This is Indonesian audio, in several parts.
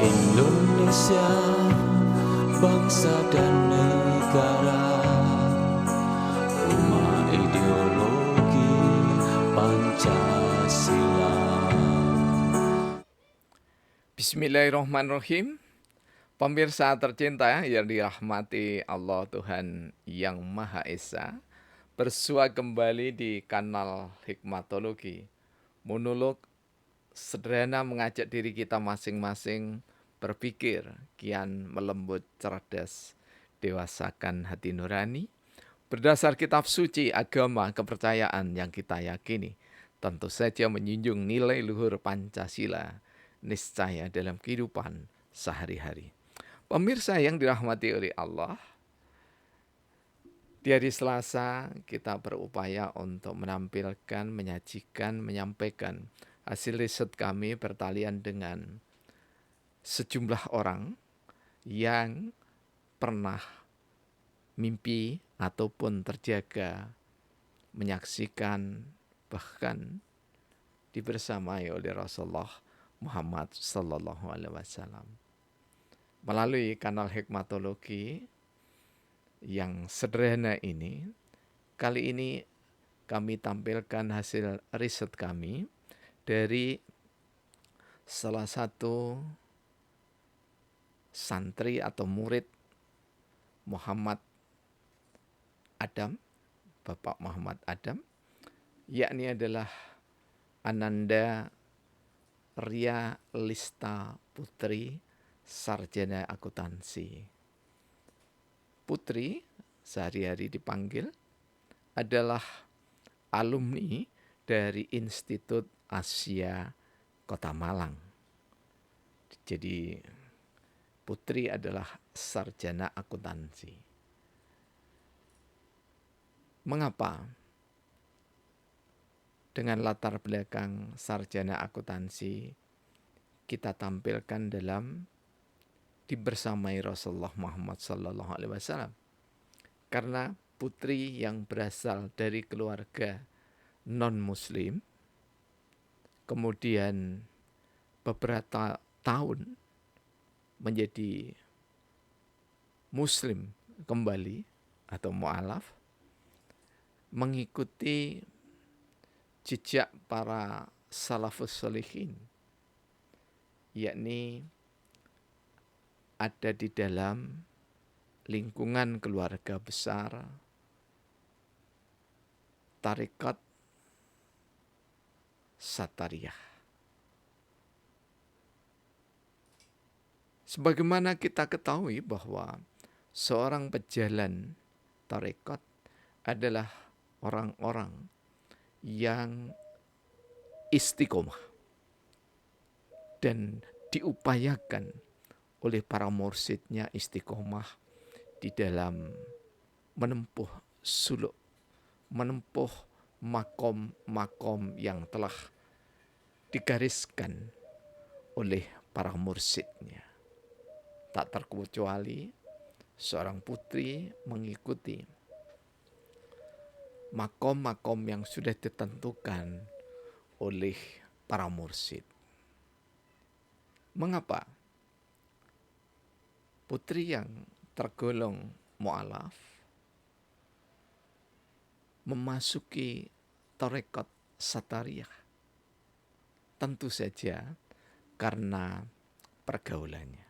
Indonesia, bangsa dan negara, rumah ideologi Pancasila. Bismillahirrahmanirrahim. Pemirsa tercinta yang dirahmati Allah Tuhan Yang Maha Esa, bersua kembali di kanal Hikmatologi, monolog sederhana mengajak diri kita masing-masing berpikir kian melembut, cerdas, dewasakan hati nurani, berdasar kitab suci agama kepercayaan yang kita yakini, tentu saja menjunjung nilai luhur Pancasila, niscaya dalam kehidupan sehari-hari. Pemirsa yang dirahmati oleh Allah, di hari Selasa kita berupaya untuk menampilkan, menyajikan, menyampaikan hasil riset kami bertalian dengan sejumlah orang yang pernah mimpi ataupun terjaga menyaksikan bahkan dibersamai oleh Rasulullah Muhammad Sallallahu Alaihi Wasallam. Melalui kanal Hikmatologi yang sederhana ini, kali ini kami tampilkan hasil riset kami dari salah satu santri atau murid Muhammad Adam, Bapak Muhammad Adam, yakni adalah Ananda Ria Lista Putri, sarjana akuntansi. Putri sehari-hari dipanggil adalah alumni dari Institut Asia Kota Malang. Jadi Putri adalah sarjana akuntansi. Mengapa? Dengan latar belakang sarjana akuntansi, kita tampilkan dalam dibersamai Rasulullah Muhammad Sallallahu Alaihi Wasallam. Karena putri yang berasal dari keluarga non-muslim, kemudian beberapa tahun menjadi muslim kembali atau mu'alaf, mengikuti jejak para salafus sholihin, yakni ada di dalam lingkungan keluarga besar tarekat Satariyah. Sebagaimana kita ketahui bahwa seorang pejalan tarekat adalah orang-orang yang istiqomah dan diupayakan oleh para mursyidnya istiqomah di dalam menempuh suluk, menempuh makom-makom yang telah digariskan oleh para mursyidnya. Tak terkecuali seorang putri mengikuti makom-makom yang sudah ditentukan oleh para mursyid. Mengapa? Putri yang tergolong mu'alaf memasuki tarekat Satariyah tentu saja karena pergaulannya.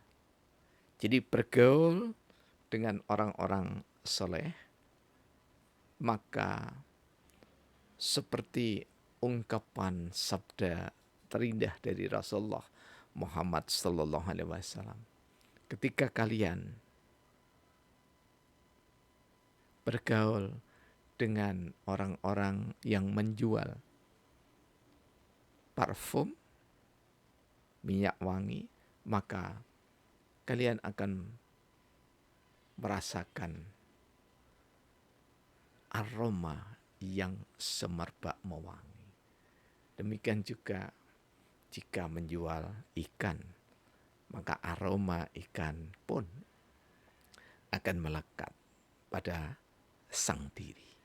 Jadi bergaul dengan orang-orang soleh, maka seperti ungkapan sabda terindah dari Rasulullah Muhammad Sallallahu Alaihi Wasallam, ketika kalian bergaul dengan orang-orang yang menjual parfum, minyak wangi, maka kalian akan merasakan aroma yang semerbak mewangi. Demikian juga jika menjual ikan, maka aroma ikan pun akan melekat pada sang diri.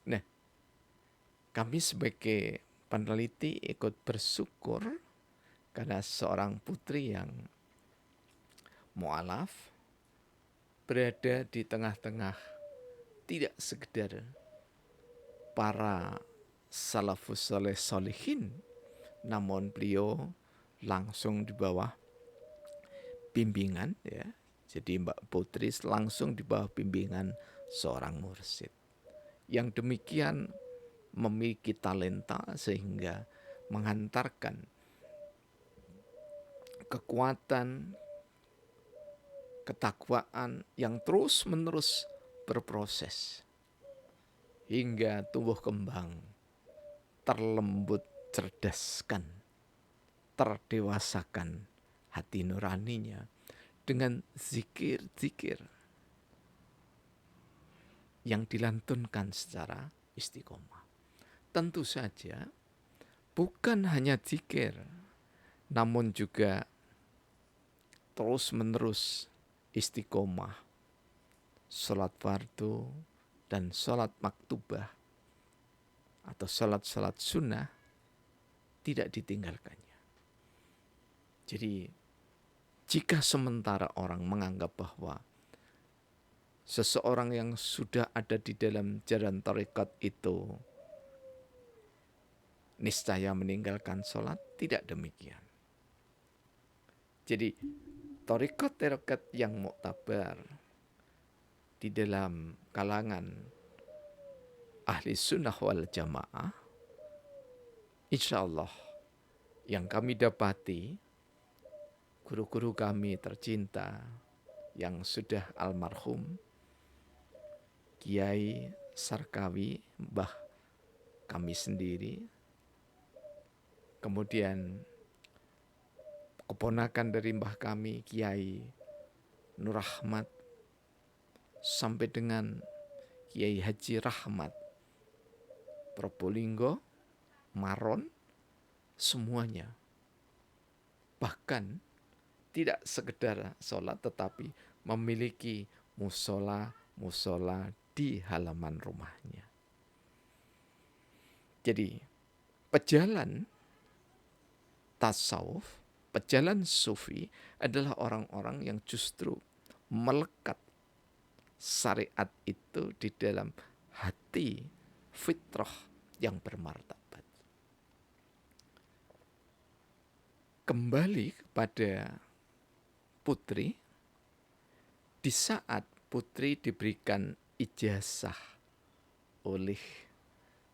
Nah, kami sebagai peneliti ikut bersyukur Karena seorang putri yang mu'alaf berada di tengah-tengah tidak sekedar para salafus soleh solihin, namun beliau langsung di bawah bimbingan, ya. Jadi Mbak Putri langsung di bawah bimbingan seorang mursyid yang demikian memiliki talenta sehingga menghantarkan kekuatan, ketakwaan yang terus-menerus berproses hingga tumbuh kembang, terlembut, cerdaskan, terdewasakan hati nuraninya dengan zikir-zikir yang dilantunkan secara istiqomah. Tentu saja bukan hanya zikir, namun juga terus-menerus istiqomah, sholat fardu dan sholat maktubah atau sholat-sholat sunnah tidak ditinggalkannya. Jadi jika sementara orang menganggap bahwa seseorang yang sudah ada di dalam jalan tarekat itu niscaya meninggalkan sholat, tidak demikian. Jadi tarekat-tarekat yang muktabar di dalam kalangan ahli sunnah wal jamaah, insya Allah yang kami dapati, guru-guru kami tercinta yang sudah almarhum, Kiai Sarkawi, Mbah kami sendiri, kemudian keponakan dari Mbah kami, Kiai Nur Rahmat, sampai dengan Kiai Haji Rahmat, Probolinggo, Maron, semuanya. Bahkan tidak sekedar sholat tetapi memiliki musola di halaman rumahnya. Jadi pejalan tasawuf, pejalan sufi adalah orang-orang yang justru melekat syariat itu di dalam hati fitrah yang bermartabat. Kembali kepada putri, di saat putri diberikan ijazah oleh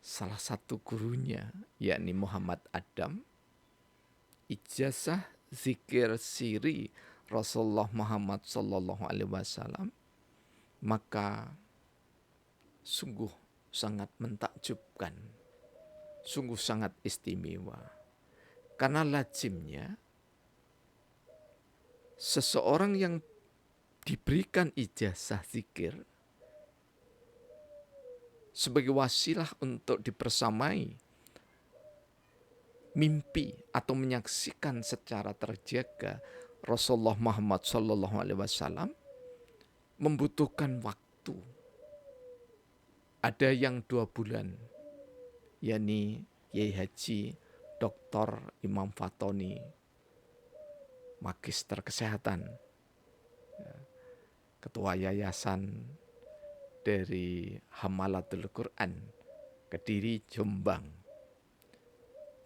salah satu gurunya, yakni Muhammad Adam, ijazah zikir siri Rasulullah Muhammad Sallallahu Alaihi Wasallam, maka sungguh sangat mentakjubkan, sungguh sangat istimewa. Karena lazimnya seseorang yang diberikan ijazah zikir sebagai wasilah untuk dipersamai mimpi atau menyaksikan secara terjaga Rasulullah Muhammad Sallallahu Alaihi Wasallam membutuhkan waktu. Ada yang 2 bulan, yakni Yai Haji Dr. Imam Fatoni, Magister Kesehatan, Ketua Yayasan dari Hamalatul Quran, Kediri, Jombang,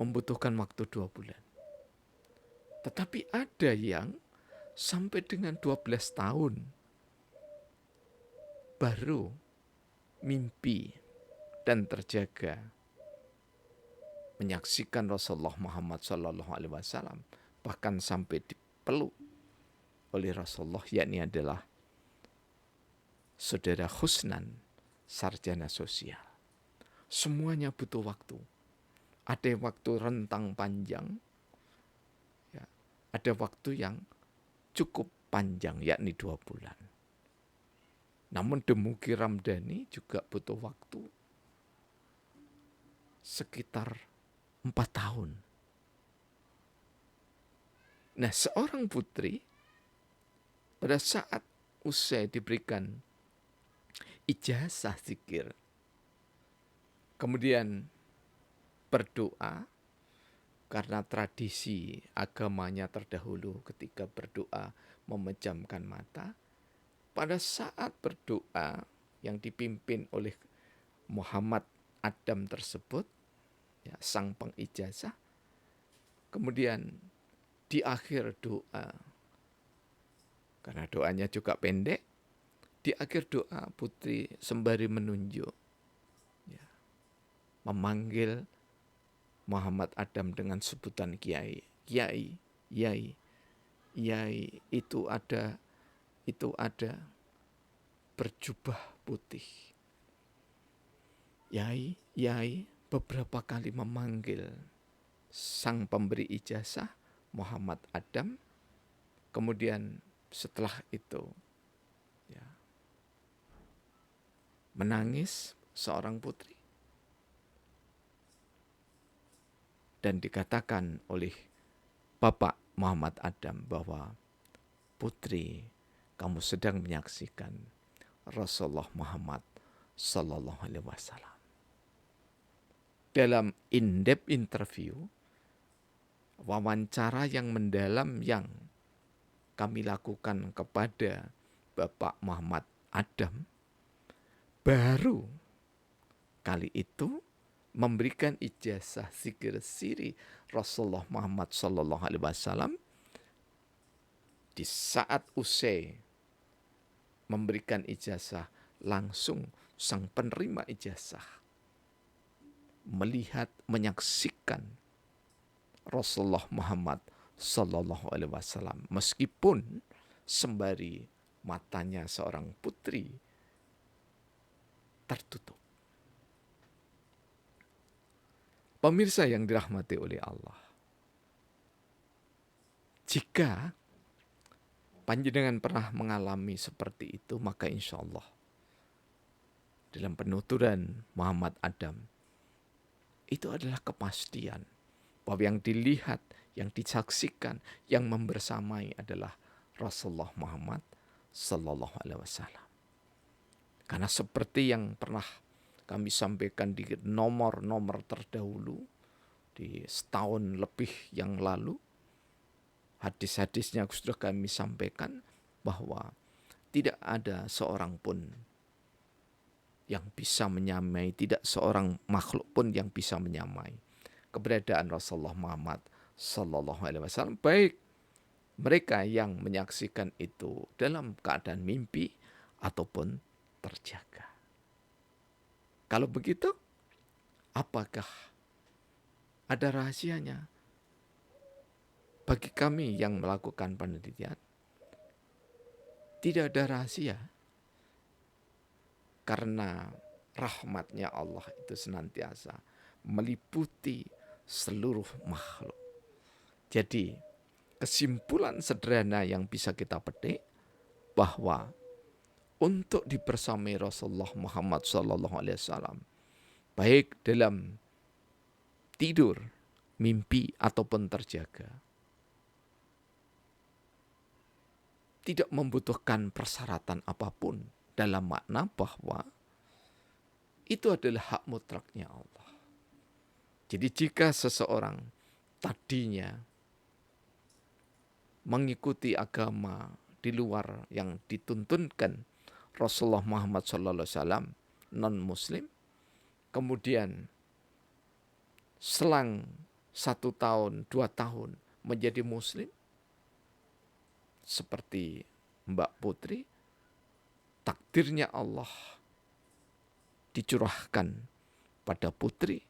membutuhkan waktu 2 bulan. Tetapi ada yang sampai dengan 12 tahun baru mimpi dan terjaga menyaksikan Rasulullah Muhammad Sallallahu Alaihi Wasallam, bahkan sampai dipeluk oleh Rasulullah, yakni adalah saudara Husnan, sarjana sosial. Semuanya butuh waktu. Ada waktu rentang panjang, ya, ada waktu yang cukup panjang, yakni 2 bulan. Namun Demugi Ramdhani juga butuh waktu sekitar 4 tahun. Nah, seorang putri pada saat usai diberikan ijazah zikir, kemudian berdoa karena tradisi agamanya terdahulu ketika berdoa memejamkan mata. Pada saat berdoa yang dipimpin oleh Muhammad Adam tersebut, ya, sang pengijazah, kemudian di akhir doa, karena doanya juga pendek, di akhir doa putri sembari menunjuk, ya, memanggil Muhammad Adam dengan sebutan kiai, kiai, yai, yai itu ada berjubah putih. Yai, yai beberapa kali memanggil sang pemberi ijazah Muhammad Adam. Kemudian setelah itu, ya, menangis seorang putri. Dan dikatakan oleh Bapak Muhammad Adam bahwa, putri, kamu sedang menyaksikan Rasulullah Muhammad Sallallahu Alaihi Wasallam. Dalam in-depth interview, wawancara yang mendalam yang kami lakukan kepada Bapak Muhammad Adam, baru kali itu memberikan ijazah zikir siri Rasulullah Muhammad Sallallahu Alaihi Wasallam. Di saat usai memberikan ijazah, langsung sang penerima ijazah melihat, menyaksikan Rasulullah Muhammad Sallallahu Alaihi Wasallam, meskipun sembari matanya seorang putri tertutup. Pemirsa yang dirahmati oleh Allah, jika panjenengan pernah mengalami seperti itu, maka insya Allah dalam penuturan Muhammad Adam itu adalah kepastian bahwa yang dilihat, yang disaksikan, yang membersamai adalah Rasulullah Muhammad Sallallahu Alaihi Wasallam. Karena seperti yang pernah kami sampaikan di nomor-nomor terdahulu di setahun lebih yang lalu, hadis-hadisnya sudah kami sampaikan bahwa tidak ada seorang pun yang bisa menyamai, tidak seorang makhluk pun yang bisa menyamai keberadaan Rasulullah Muhammad Sallallahu Alaihi Wasallam, baik mereka yang menyaksikan itu dalam keadaan mimpi ataupun terjaga. Kalau begitu, apakah ada rahasianya? Bagi kami yang melakukan penelitian, tidak ada rahasia. Karena rahmatnya Allah itu senantiasa meliputi seluruh makhluk. Jadi kesimpulan sederhana yang bisa kita petik bahwa untuk dibersamai Rasulullah Muhammad SAW, baik dalam tidur, mimpi ataupun terjaga, tidak membutuhkan persyaratan apapun, dalam makna bahwa itu adalah hak mutlaknya Allah. Jadi jika seseorang tadinya mengikuti agama di luar yang dituntunkan Rasulullah Muhammad SAW, non-muslim, kemudian selang 1 tahun, 2 tahun menjadi muslim, seperti Mbak Putri, takdirnya Allah dicurahkan pada putri,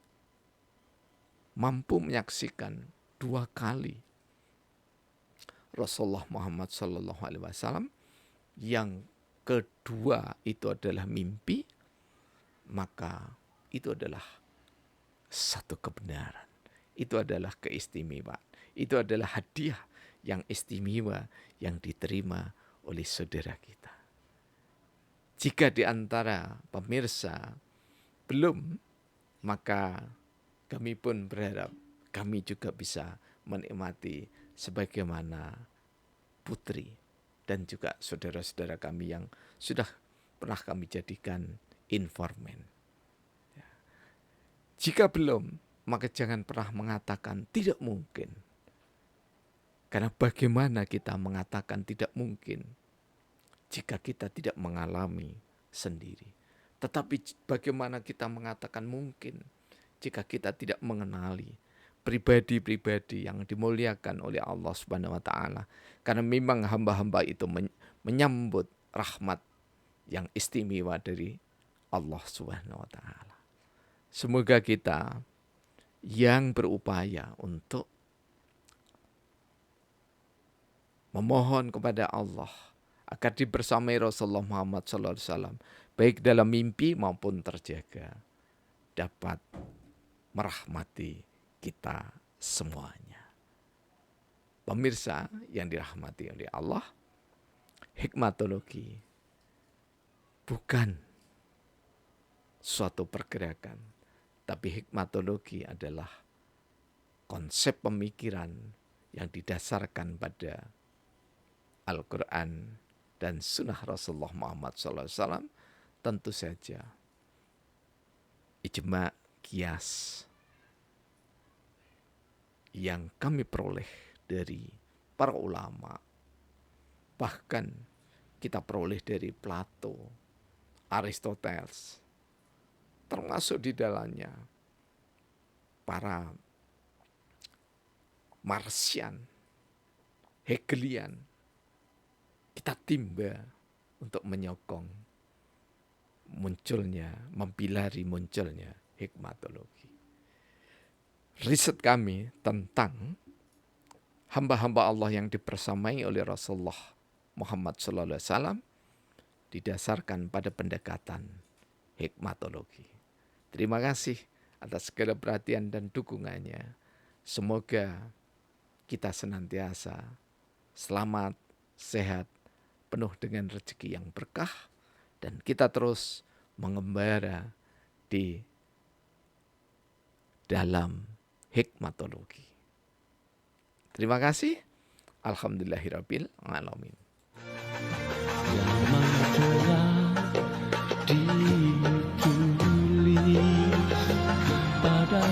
mampu menyaksikan 2 kali Rasulullah Muhammad SAW. Yang kedua itu adalah mimpi, maka itu adalah satu kebenaran. Itu adalah keistimewaan. Itu adalah hadiah yang istimewa yang diterima oleh saudara kita. Jika di antara pemirsa belum, maka kami pun berharap kami juga bisa menikmati sebagaimana putri dan juga saudara-saudara kami yang sudah pernah kami jadikan informan. Jika belum, maka jangan pernah mengatakan tidak mungkin. Karena bagaimana kita mengatakan tidak mungkin jika kita tidak mengalami sendiri. Tetapi bagaimana kita mengatakan mungkin jika kita tidak mengenali pribadi-pribadi yang dimuliakan oleh Allah Subhanahu wa taala. Karena memang hamba-hamba itu menyambut rahmat yang istimewa dari Allah Subhanahu wa taala. Semoga kita yang berupaya untuk memohon kepada Allah agar dibersamai Rasulullah Muhammad SAW, baik dalam mimpi maupun terjaga, dapat merahmati kita semuanya. Pemirsa yang dirahmati oleh Allah, hikmatologi bukan suatu pergerakan, tapi hikmatologi adalah konsep pemikiran yang didasarkan pada Al-Quran dan sunnah Rasulullah Muhammad SAW. Tentu saja ijma' qiyas yang kami peroleh dari para ulama, bahkan kita peroleh dari Plato, Aristoteles, termasuk di dalamnya para Marsian, Hegelian, kita timba untuk menyokong munculnya, mempilari munculnya hikmatologi. Riset kami tentang hamba-hamba Allah yang dipersamai oleh Rasulullah Muhammad SAW didasarkan pada pendekatan hikmatologi. Terima kasih atas segala perhatian dan dukungannya. Semoga kita senantiasa selamat, sehat, penuh dengan rezeki yang berkah, dan kita terus mengembara di dalam hikmatologi. Terima kasih. Alhamdulillahirabbil alamin. Yang telah ditulis pada